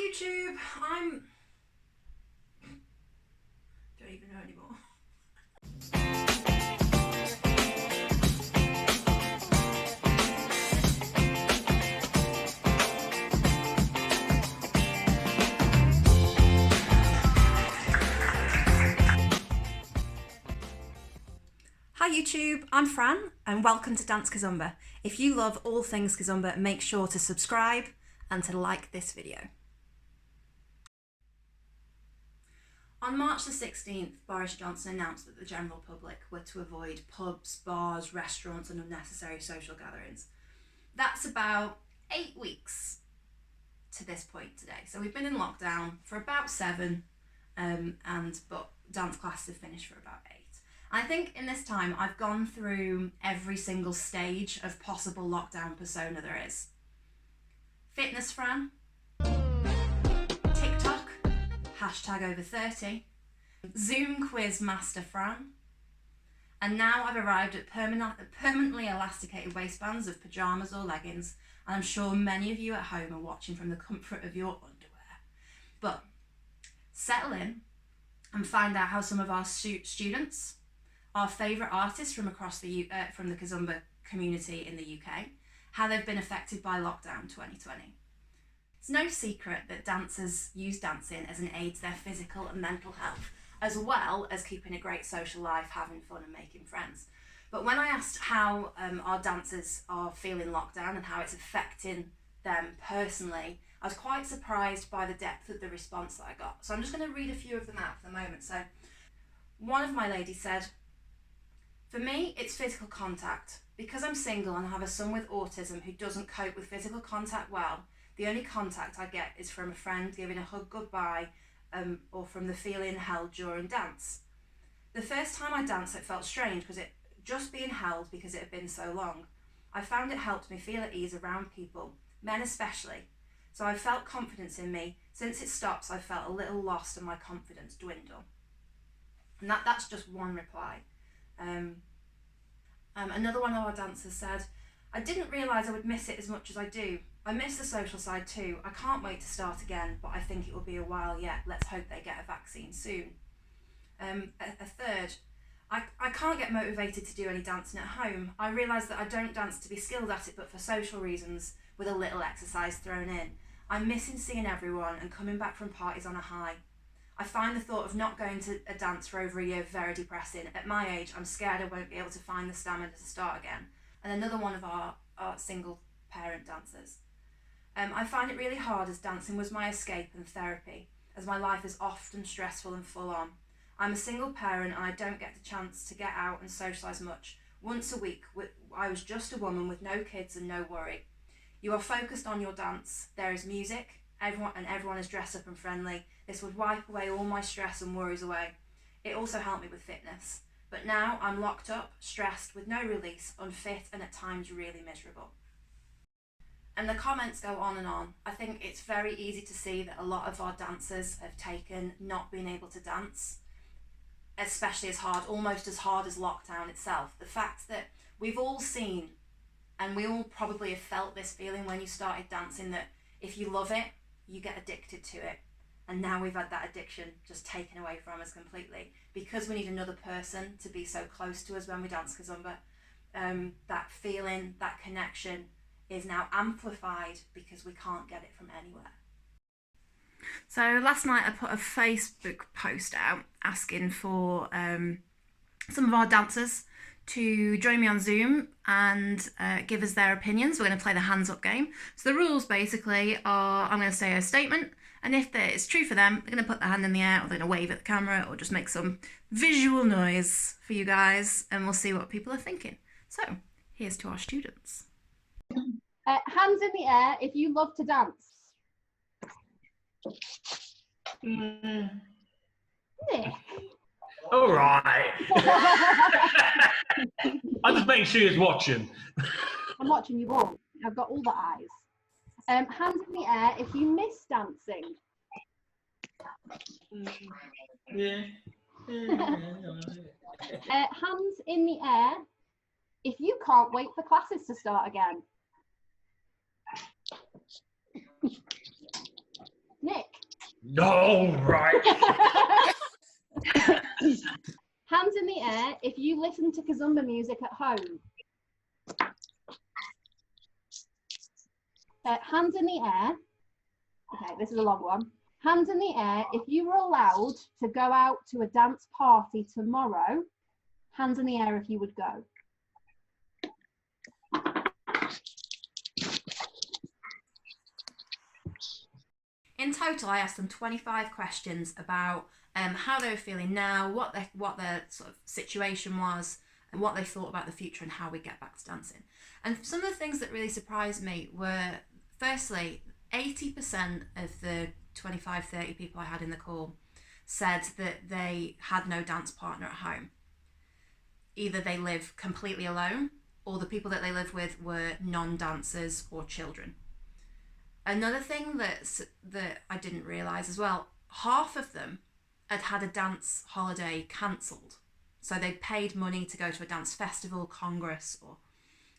YouTube. Don't even know anymore. Hi YouTube, I'm Fran and welcome to Dance Kizomba. If you love all things Kizomba, make sure to subscribe and to like this video. On March the 16th, Boris Johnson announced that the general public were to avoid pubs, bars, restaurants and unnecessary social gatherings. That's about 8 weeks to this point today. So we've been in lockdown for about 7, but dance classes have finished for about 8. I think in this time I've gone through every single stage of possible lockdown persona there is. Fitness Fran, TikTok, #over30, Zoom quiz master Fran, and now I've arrived at permanently elasticated waistbands of pyjamas or leggings, and I'm sure many of you at home are watching from the comfort of your underwear. But settle in and find out how some of our students, our favourite artists from across from the Kizomba community in the UK, how they've been affected by lockdown 2020. It's no secret that dancers use dancing as an aid to their physical and mental health, as well as keeping a great social life, having fun and making friends. But when I asked how our dancers are feeling lockdown and how it's affecting them personally, I was quite surprised by the depth of the response that I got. So I'm just going to read a few of them out for the moment. So one of my ladies said, "For me, it's physical contact. Because I'm single and have a son with autism who doesn't cope with physical contact well, the only contact I get is from a friend giving a hug goodbye or from the feeling held during dance. The first time I danced, it felt strange because it just being held because it had been so long. I found it helped me feel at ease around people, men especially. So I felt confidence in me. Since it stops, I felt a little lost and my confidence dwindle." And that's just one reply. Another one of our dancers said, "I didn't realise I would miss it as much as I do. I miss the social side too. I can't wait to start again, but I think it will be a while yet. Let's hope they get a vaccine soon." A third, I can't get motivated to do any dancing at home. I realise that I don't dance to be skilled at it, but for social reasons, with a little exercise thrown in. I'm missing seeing everyone and coming back from parties on a high. I find the thought of not going to a dance for over a year very depressing. At my age, I'm scared I won't be able to find the stamina to start again." And another one of our single parent dancers. "I find it really hard as dancing was my escape and therapy, as my life is often stressful and full on. I'm a single parent and I don't get the chance to get out and socialise much. Once a week, I was just a woman with no kids and no worry. You are focused on your dance. There is music, everyone is dressed up and friendly. This would wipe away all my stress and worries away. It also helped me with fitness. But now I'm locked up, stressed, with no release, unfit and at times really miserable." And the comments go on and on. I think it's very easy to see that a lot of our dancers have taken not being able to dance, especially almost as hard as lockdown itself. The fact that we've all seen, and we all probably have felt this feeling when you started dancing, that if you love it, you get addicted to it. And now we've had that addiction just taken away from us completely because we need another person to be so close to us when we dance Kizomba. That feeling, that connection is now amplified because we can't get it from anywhere. So last night I put a Facebook post out asking for some of our dancers to join me on Zoom and give us their opinions. We're going to play the hands up game. So the rules basically are, I'm going to say a statement, and if it's true for them, they're going to put their hand in the air, or they're going to wave at the camera, or just make some visual noise for you guys, and we'll see what people are thinking. So here's to our students. Hands in the air if you love to dance. Nick. All right. I'm just making sure he's watching. I'm watching you all. I've got all the eyes. Hands in the air if you miss dancing. Yeah. Hands in the air if you can't wait for classes to start again. Nick. No, right. Hands in the air if you listen to Kizomba music at home. Hands in the air. Okay, this is a long one. Hands in the air if you were allowed to go out to a dance party tomorrow. Hands in the air if you would go. In total, I asked them 25 questions about how they were feeling now, what their sort of situation was, and what they thought about the future and how we get back to dancing. And some of the things that really surprised me were, firstly, 80% of the 25, 30 people I had in the call said that they had no dance partner at home. Either they live completely alone, or the people that they live with were non-dancers or children. Another thing that I didn't realise as well, half of them had had a dance holiday cancelled. So they'd paid money to go to a dance festival, congress, or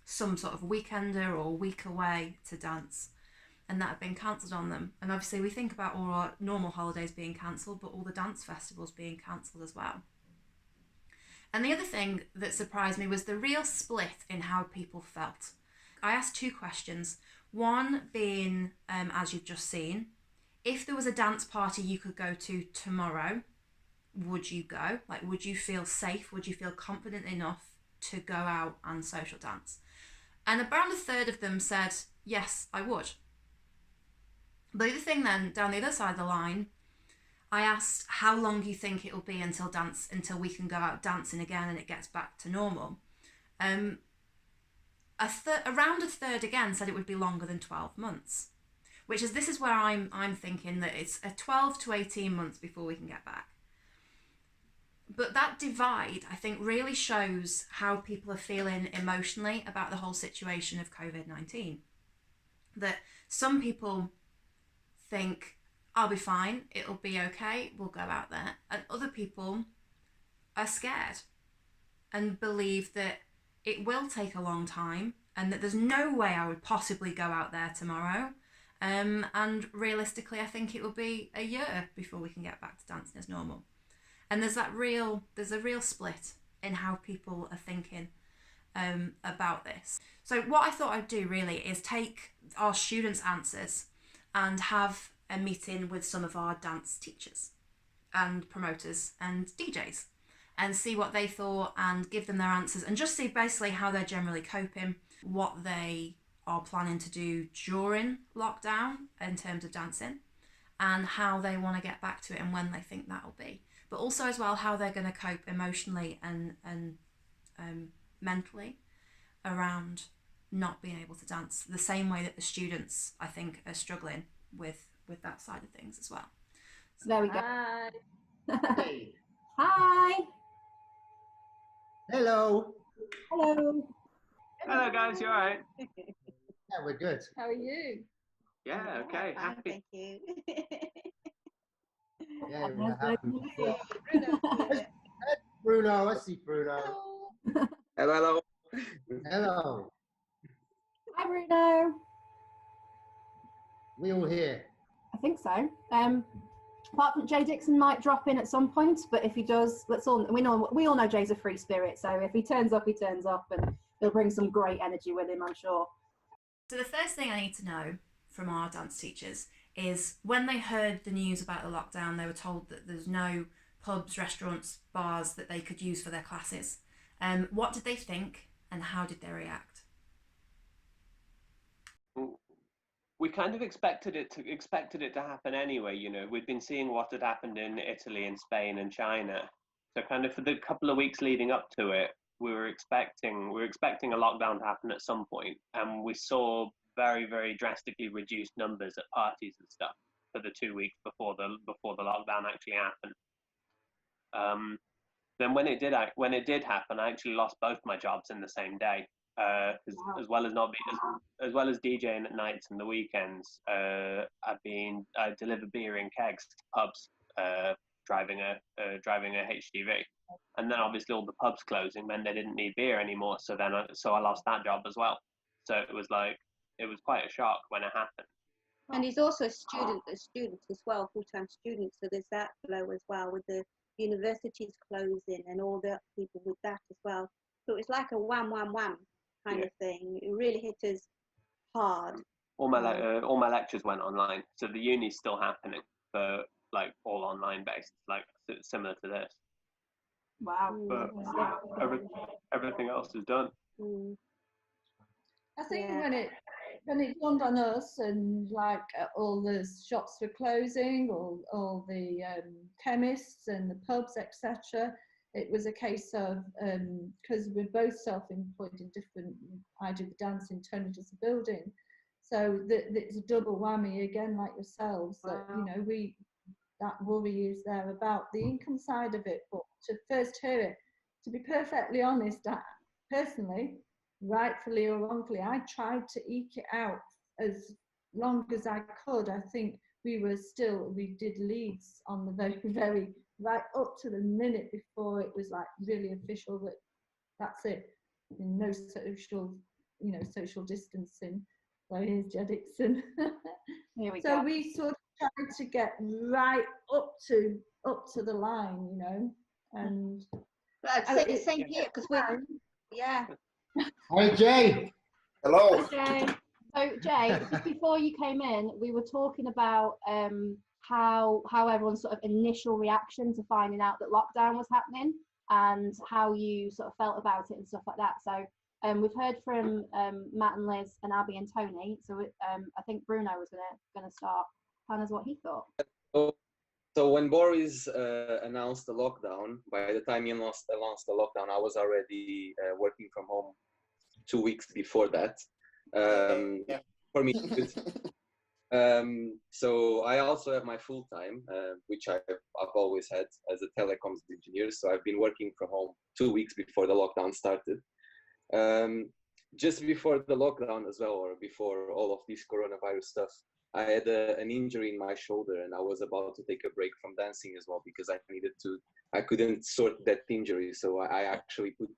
some sort of weekender or week away to dance, and that had been cancelled on them. And obviously we think about all our normal holidays being cancelled, but all the dance festivals being cancelled as well. And the other thing that surprised me was the real split in how people felt. I asked 2 questions. One being, as you've just seen, if there was a dance party you could go to tomorrow, would you go? Like, would you feel safe? Would you feel confident enough to go out and social dance? And around a third of them said, yes, I would. The other thing then, down the other side of the line, I asked how long do you think it will be until we can go out dancing again and it gets back to normal. Around a third again said it would be longer than 12 months, this is where I'm thinking that it's a 12 to 18 months before we can get back. But that divide, I think, really shows how people are feeling emotionally about the whole situation of COVID-19. That some people think, I'll be fine, it'll be okay, we'll go out there. And other people are scared and believe that it will take a long time and that there's no way I would possibly go out there tomorrow. And realistically, I think it will be a year before we can get back to dancing as normal. And there's a real split in how people are thinking about this. So what I thought I'd do really is take our students' answers and have a meeting with some of our dance teachers and promoters and DJs and see what they thought and give them their answers and just see basically how they're generally coping, what they are planning to do during lockdown in terms of dancing and how they want to get back to it and when they think that'll be. But also as well how they're going to cope emotionally and mentally around not being able to dance the same way that the students, I think, are struggling with that side of things as well. So there we go. Hi. Hey. Hi. Hello. Hello. Hello, guys. You all right? Yeah, we're good. How are you? Yeah. Okay. Fine, Happy. thank you. Yeah, we're happy. Bruno here. Bruno, I see Bruno. Hello. Hello. Hello. Hi, Bruno. We all here. I think so. Apart from Jeydikson might drop in at some point, but if he does, we all know Jay's a free spirit, so if he turns up, he turns up, and he'll bring some great energy with him, I'm sure. So the first thing I need to know from our dance teachers is when they heard the news about the lockdown, they were told that there's no pubs, restaurants, bars that they could use for their classes. What did they think and how did they react? We kind of expected it to happen anyway. You know, we'd been seeing what had happened in Italy and Spain and China. So kind of for the couple of weeks leading up to it, we were expecting a lockdown to happen at some point, and we saw very, very drastically reduced numbers at parties and stuff for the 2 weeks before the lockdown actually happened. Then when it did happen, I actually lost both my jobs in the same day. Wow. as well as DJing at nights and the weekends, I deliver beer in kegs to pubs, driving a HGV, and then obviously all the pubs closing meant they didn't need beer anymore. So I lost that job as well. So it was quite a shock when it happened. And he's also a student as well, full-time student. So there's that blow as well with the universities closing and all the people with that as well. So it's like a wham, wham, wham kind of thing. It really hit us hard. All my lectures went online, so the uni's still happening, but like all online based, like similar to this. Wow. But everything else is done. I think when it dawned on us, and like all the shops were closing, all the chemists and the pubs, etc. It was a case of, because we're both self-employed in different, I do the dancing, Tony does the building. So it's a double whammy again, like yourselves, that, you know, that worry is there about the income side of it. But to first hear it, to be perfectly honest, personally, rightfully or wrongfully, I tried to eke it out as long as I could. I think we did leads on the very, very, right up to the minute before it was like really official that that's it. No social distancing. So here's Jeydikson. Here we So go. we sort of tried to get right up to the line, you know, and But I'd say the same here because we're, yeah. Hi, Jay. Hello. Jay. So Jay, just before you came in, we were talking about how everyone's sort of initial reaction to finding out that lockdown was happening and how you sort of felt about it and stuff like that. So we've heard from Matt and Liz and Abi&Tony. So I think Bruno was gonna start kind of what he thought. So when Boris announced the lockdown, by the time he announced the lockdown, I was already working from home 2 weeks before that. For me, so I also have my full time, which I've always had as a telecoms engineer. So I've been working from home 2 weeks before the lockdown started. Just before the lockdown as well, or before all of this coronavirus stuff, I had an injury in my shoulder, and I was about to take a break from dancing as well because I couldn't sort that injury. So I actually put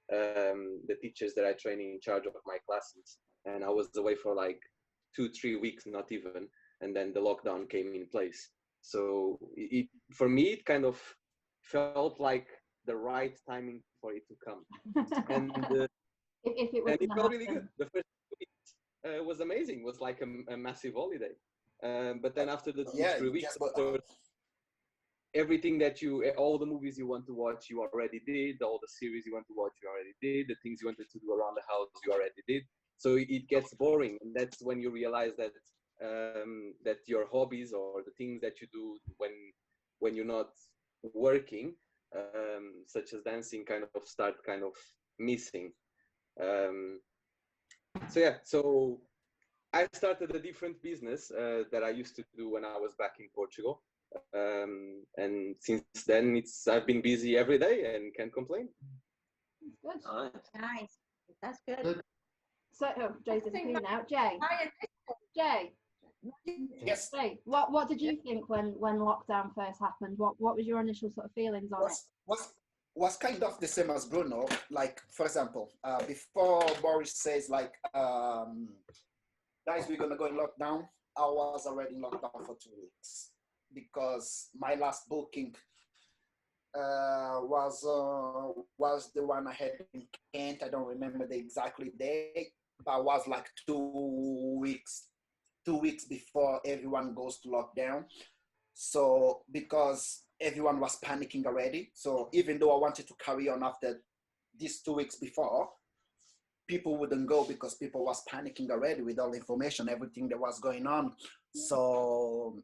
the teachers that I train in charge of my classes, and I was away for like 2-3 weeks, not even, and then the lockdown came in place. So for me, it kind of felt like the right timing for it to come. And if it was and it felt really good. The first 2 weeks was amazing. It was like a massive holiday. But then after the 2-3 weeks, everything that all the movies you want to watch, you already did. All the series you want to watch, you already did. The things you wanted to do around the house, you already did. So it gets boring, and that's when you realize that that your hobbies or the things that you do when you're not working, such as dancing, kind of start kind of missing. So I started a different business that I used to do when I was back in Portugal. And since then I've been busy every day and can't complain. Good. Nice. That's good. So Jay's disappearing now. Jay. Yes. Jay, what did you think when lockdown first happened? What was your initial sort of feelings on it? Was kind of the same as Bruno. Like, for example, before Boris says like, guys, we're gonna go in lockdown, I was already in lockdown for 2 weeks because my last booking was the one I had in Kent. I don't remember the exactly date, but was like 2 weeks before everyone goes to lockdown. So because everyone was panicking already, so even though I wanted to carry on after these 2 weeks before, people wouldn't go because people was panicking already with all the information, everything that was going on. So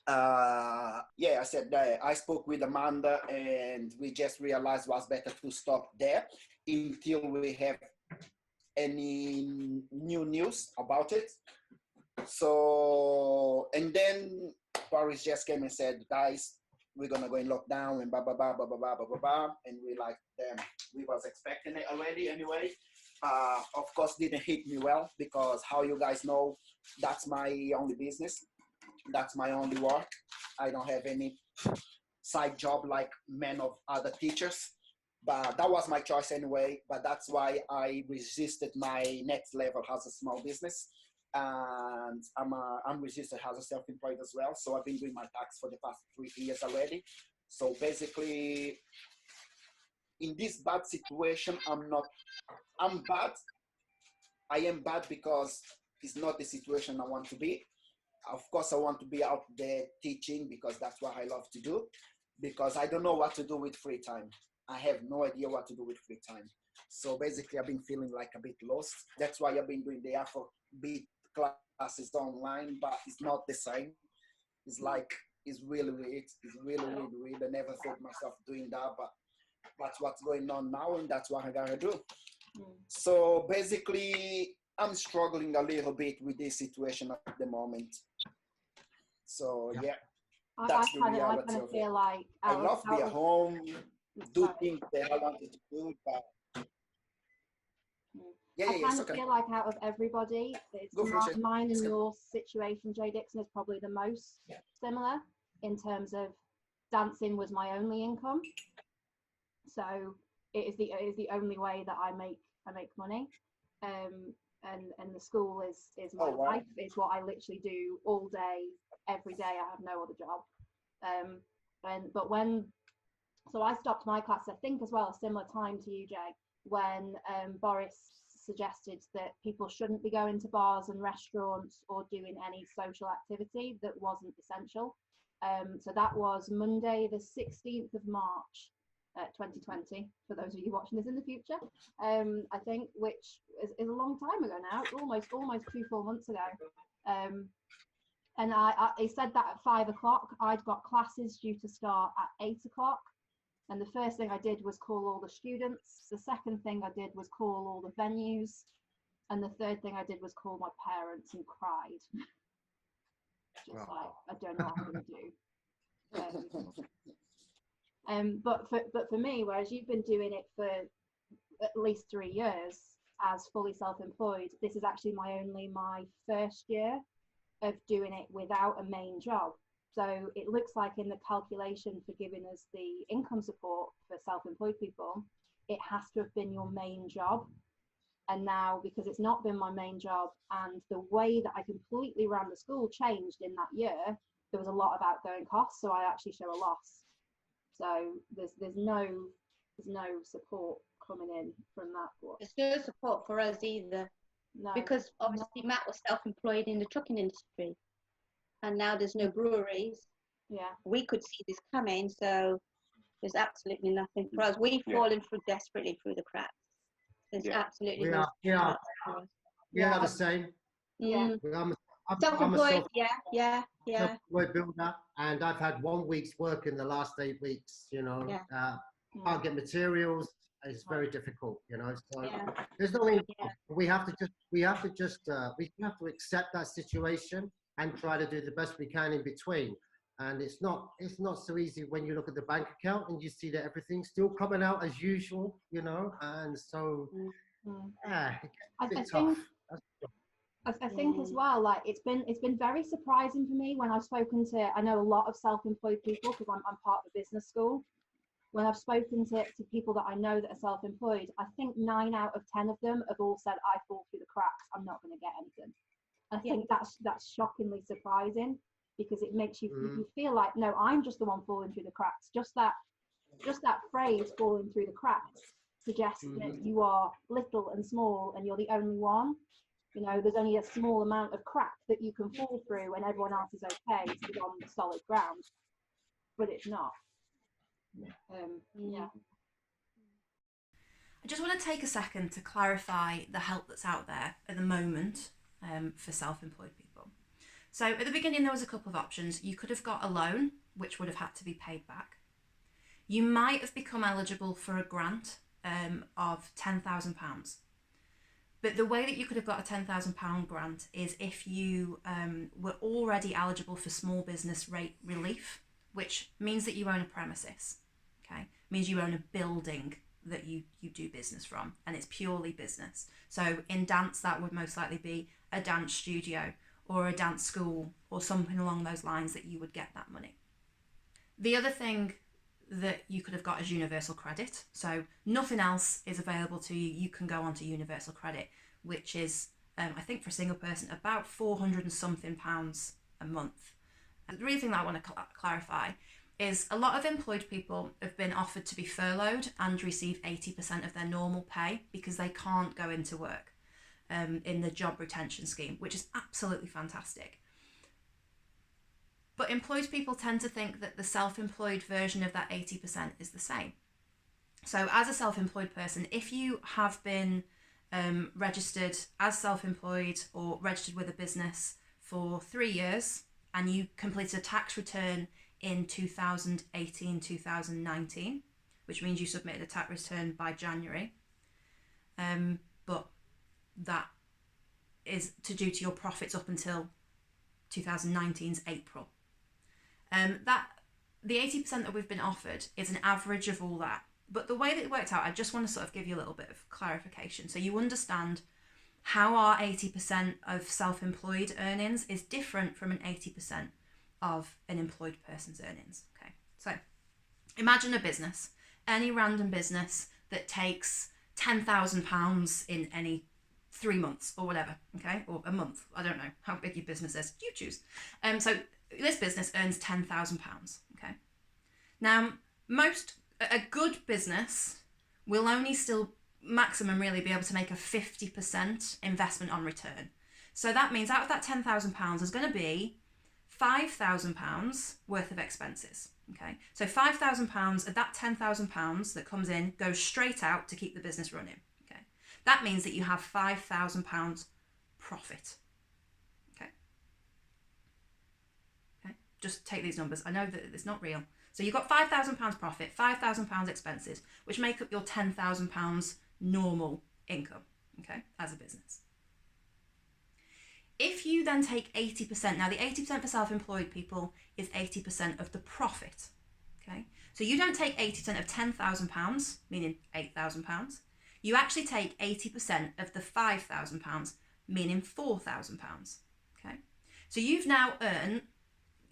I said that I spoke with Amanda, and we just realized it was better to stop there until we have any new news about it. So, and then Boris just came and said, guys, we're gonna go in lockdown and blah blah blah blah blah blah blah blah, and we like, damn, we was expecting it already anyway. Of course, didn't hit me well because, how you guys know, that's my only business, that's my only work. I don't have any side job like many of other teachers, but that was my choice anyway. But that's why I resisted my next level as a small business, and I'm registered as a self-employed as well. So I've been doing my tax for the past 3 years already. So basically, in this bad situation, I'm bad. I am bad because it's not the situation I want to be. Of course, I want to be out there teaching because that's what I love to do, because I don't know what to do with free time. I have no idea what to do with free time. So basically, I've been feeling like a bit lost. That's why I've been doing the Afrobeat classes online, but it's not the same. It's like, it's really weird. It's really, really weird. I never thought myself doing that, but that's what's going on now, and that's what I gotta do. So basically, I'm struggling a little bit with this situation at the moment. So yeah, that's the reality kind of of it. feel like I love to be at home, do sorry. things that I wanted to do, but I kind of feel like out of everybody, it's mine and your situation, Jeydikson, is probably the most similar in terms of dancing was my only income. So it is the only way that I make money. And the school is my life. It's what I literally do all day, every day. I have no other job. So I stopped my class, I think as well, a similar time to you, Jay, when Boris suggested that people shouldn't be going to bars and restaurants or doing any social activity that wasn't essential. So that was Monday, the 16th of March, 2020, for those of you watching this in the future, I think, which is a long time ago now, almost 2-4 months ago. And he said that at 5 o'clock. I'd got classes due to start at 8 o'clock. And the first thing I did was call all the students. The second thing I did was call all the venues. And the third thing I did was call my parents and cried. Just like, I don't know what I'm going to do. But for me, whereas you've been doing it for at least 3 years as fully self-employed, this is actually my first year of doing it without a main job. So it looks like in the calculation for giving us the income support for self-employed people, it has to have been your main job. And now, because it's not been my main job and the way that I completely ran the school changed in that year, there was a lot of outgoing costs. So I actually show a loss. So there's no support coming in from that. There's no support for us either. No. Because obviously Matt was self-employed in the trucking industry. And now there's no breweries. Yeah. We could see this coming, so there's absolutely nothing for us. We've fallen through desperately through the cracks. There's absolutely no support for us. We are the same. Yeah. I'm Self-employed, yeah. self-employed builder, and I've had 1 week's work in the last 8 weeks. Can't get materials. It's very difficult, So there's no income. We have to accept that situation and try to do the best we can in between. And it's not so easy when you look at the bank account and you see that everything's still coming out as usual, and so it's tough. I think as well, like it's been very surprising for me when I've spoken to, I know a lot of self-employed people because I'm part of a business school. When I've spoken to people that I know that are self-employed, I think 9 out of 10 of them have all said, I fall through the cracks, I'm not going to get anything. I think that's shockingly surprising because it makes you feel like, no, I'm just the one falling through the cracks. Just that phrase, falling through the cracks, suggests that you are little and small and you're the only one. There's only a small amount of crack that you can fall through and everyone else is okay to be on solid ground. But it's not. I just want to take a second to clarify the help that's out there at the moment for self-employed people. So at the beginning, there was a couple of options. You could have got a loan, which would have had to be paid back. You might have become eligible for a grant of £10,000. But the way that you could have got a £10,000 grant is if you were already eligible for small business rate relief, which means that you own a premises, okay? Means you own a building that you do business from, and it's purely business. So in dance, that would most likely be a dance studio or a dance school or something along those lines that you would get that money. The other thing that you could have got is universal credit. So nothing else is available to you. You can go onto universal credit, which is I think for a single person, about 400 and something pounds a month. And the real thing that I want to clarify is a lot of employed people have been offered to be furloughed and receive 80% of their normal pay because they can't go into work in the job retention scheme, which is absolutely fantastic. But employed people tend to think that the self-employed version of that 80% is the same. So as a self-employed person, if you have been registered as self-employed or registered with a business for 3 years and you completed a tax return in 2018, 2019, which means you submitted a tax return by January, but that is due to your profits up until 2019's April. That the 80% that we've been offered is an average of all that. But the way that it worked out, I just want to sort of give you a little bit of clarification so you understand how our 80% of self-employed earnings is different from an 80% of an employed person's earnings. Okay, so imagine a business, any random business that takes £10,000 in any 3 months or whatever, okay, or a month. I don't know how big your business is. You choose. So this business earns £10,000. Okay. Now, a good business will only still maximum really be able to make a 50% investment on return. So that means out of that £10,000, there's going to be £5,000 worth of expenses. Okay. So £5,000 of that £10,000 that comes in goes straight out to keep the business running. Okay. That means that you have £5,000 profit. Okay. Okay. Just take these numbers. I know that it's not real. So you've got £5,000 profit, £5,000 expenses, which make up your £10,000 normal income, okay, as a business. If you then take 80%, now the 80% for self-employed people is 80% of the profit, okay? So you don't take 80% of £10,000, meaning £8,000. You actually take 80% of the £5,000, meaning £4,000, okay? So you've now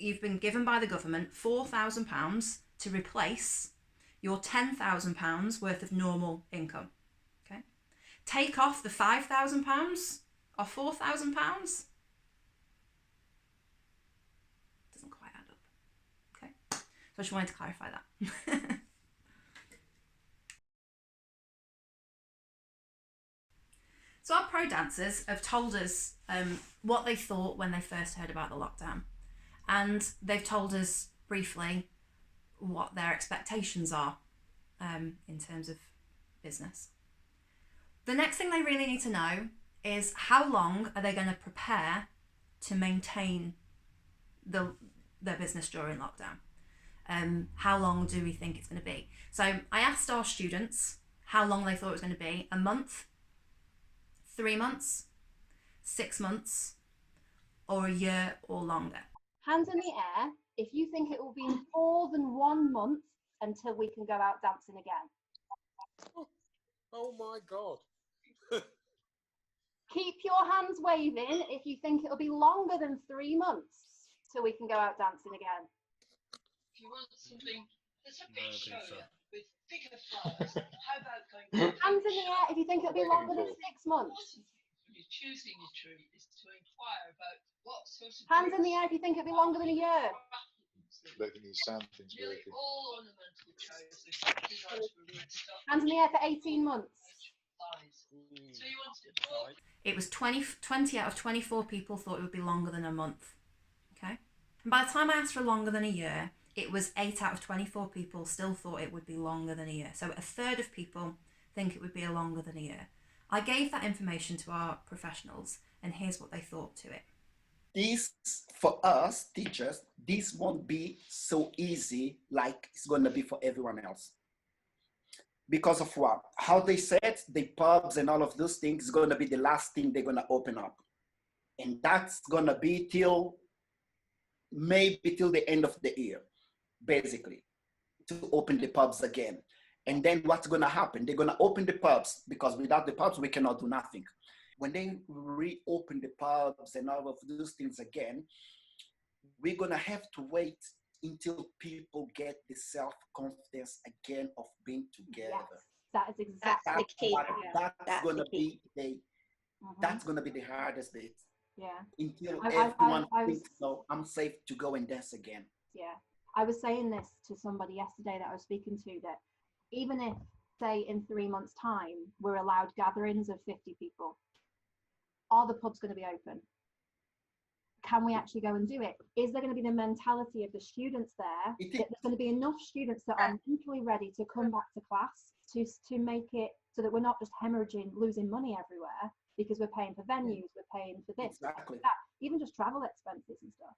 you've been given by the government £4,000 to replace your £10,000 worth of normal income. Okay, take off the £5,000 or £4,000. Doesn't quite add up. Okay, so I just wanted to clarify that. So our pro dancers have told us what they thought when they first heard about the lockdown. And they've told us briefly what their expectations are in terms of business. The next thing they really need to know is how long are they going to prepare to maintain their business during lockdown? How long do we think it's going to be? So I asked our students how long they thought it was going to be. A month, 3 months, 6 months, or a year or longer. Hands in the air if you think it will be more than 1 month until we can go out dancing again. Oh my God. Keep your hands waving if you think it'll be longer than 3 months till we can go out dancing again. If you want something that's a bit showier with bigger flowers, how about going Hands in the air if you think it'll be longer than 6 months. when you're choosing your tree is to inquire about what sort of Hands in the air if you think it'll be longer than a year. Making these sound things nearly working. all ornamental cherries are designed for rootstock. Hands in the air for 18 months. So you want it all. It was 20 out of 24 people thought it would be longer than a month. Okay? And by the time I asked for longer than a year, it was 8 out of 24 people still thought it would be longer than a year. So a third of people think it would be a longer than a year. I gave that information to our professionals, and here's what they thought to it. This, for us teachers, this won't be so easy like it's going to be for everyone else. Because of what? How they said the pubs and all of those things is going to be the last thing they're going to open up. And that's going to be maybe till the end of the year, basically, to open the pubs again. And then what's going to happen? They're going to open the pubs because without the pubs, we cannot do nothing. When they reopen the pubs and all of those things again, we're going to have to wait until people get the self-confidence again of being together. Yes, that is exactly the key. That's going to be That's going to be the hardest bit. Yeah. Until I everyone was, thinks, so I'm safe to go and dance again. yeah. I was saying this to somebody yesterday that I was speaking to, that even if, say, in 3 months' time, we're allowed gatherings of 50 people, are the pubs going to be open? Can we actually go and do it? Is there going to be the mentality of the students there, that there's going to be enough students that are mentally ready to come back to class, to make it so that we're not just hemorrhaging, losing money everywhere, because we're paying for venues, we're paying for this, Exactly. that, even just travel expenses and stuff.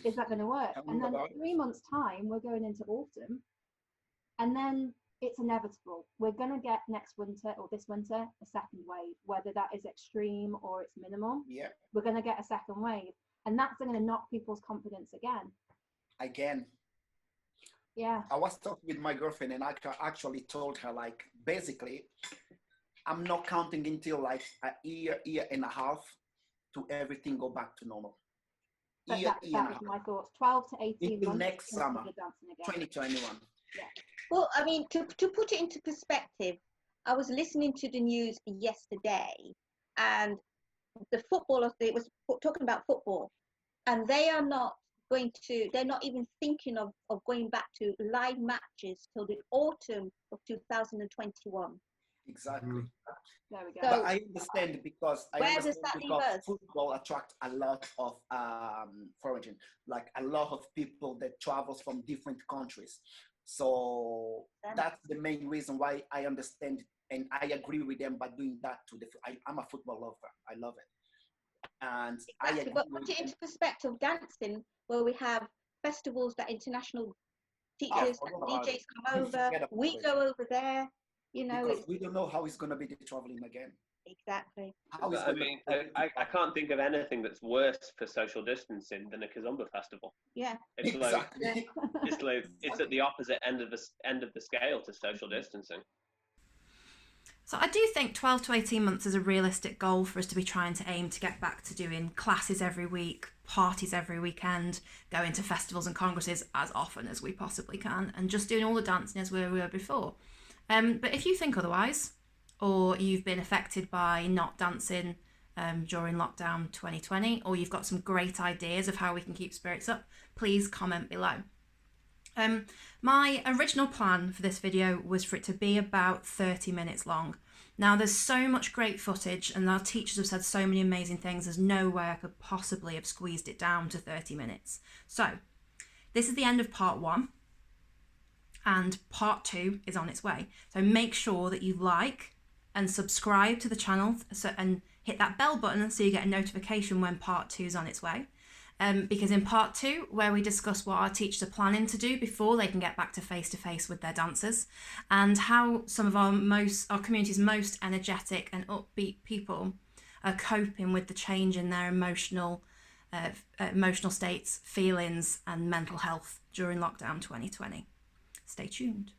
Is that going to work? And then 3 months' time, we're going into autumn, and then it's inevitable. We're going to get next winter or this winter a second wave, whether that is extreme or it's minimal. Yeah. We're going to get a second wave, and that's going to knock people's confidence again. Again. Yeah. I was talking with my girlfriend, and I actually told her, like, basically, I'm not counting until like a year and a half to everything go back to normal. But that was my thoughts. 12 to 18 until months. next summer, Dancing again. 2021. Yeah. Well, I mean, to put it into perspective, I was listening to the news yesterday, and the footballers, they was talking about football, and they are not they're not even thinking of going back to live matches till the autumn of 2021. Exactly. There we go. But I understand because football attracts a lot of foreign, like a lot of people that travels from different countries. So that's the main reason why I understand and I agree with them by doing that to I'm a football lover. I love it. And exactly, but put it into perspective, dancing, where we have festivals that international teachers and DJs come over, we go over there, you know. Because we don't know how it's going to be the traveling again. Exactly. I mean, I can't think of anything that's worse for social distancing than a Kizomba festival. Yeah. It's exactly. It's at the opposite end of the scale to social distancing. So I do think 12 to 18 months is a realistic goal for us to be trying to aim to get back to doing classes every week, parties every weekend, going to festivals and congresses as often as we possibly can, and just doing all the dancing as we were before. But if you think otherwise, or you've been affected by not dancing during lockdown 2020, or you've got some great ideas of how we can keep spirits up, please comment below. My original plan for this video was for it to be about 30 minutes long. Now there's so much great footage and our teachers have said so many amazing things, there's no way I could possibly have squeezed it down to 30 minutes. So this is the end of part 1 and part 2 is on its way. So make sure that you like and subscribe to the channel and hit that bell button so you get a notification when part 2 is on its way. Because in part 2, where we discuss what our teachers are planning to do before they can get back to face with their dancers, and how some of our community's most energetic and upbeat people are coping with the change in their emotional states, feelings, and mental health during lockdown 2020. Stay tuned.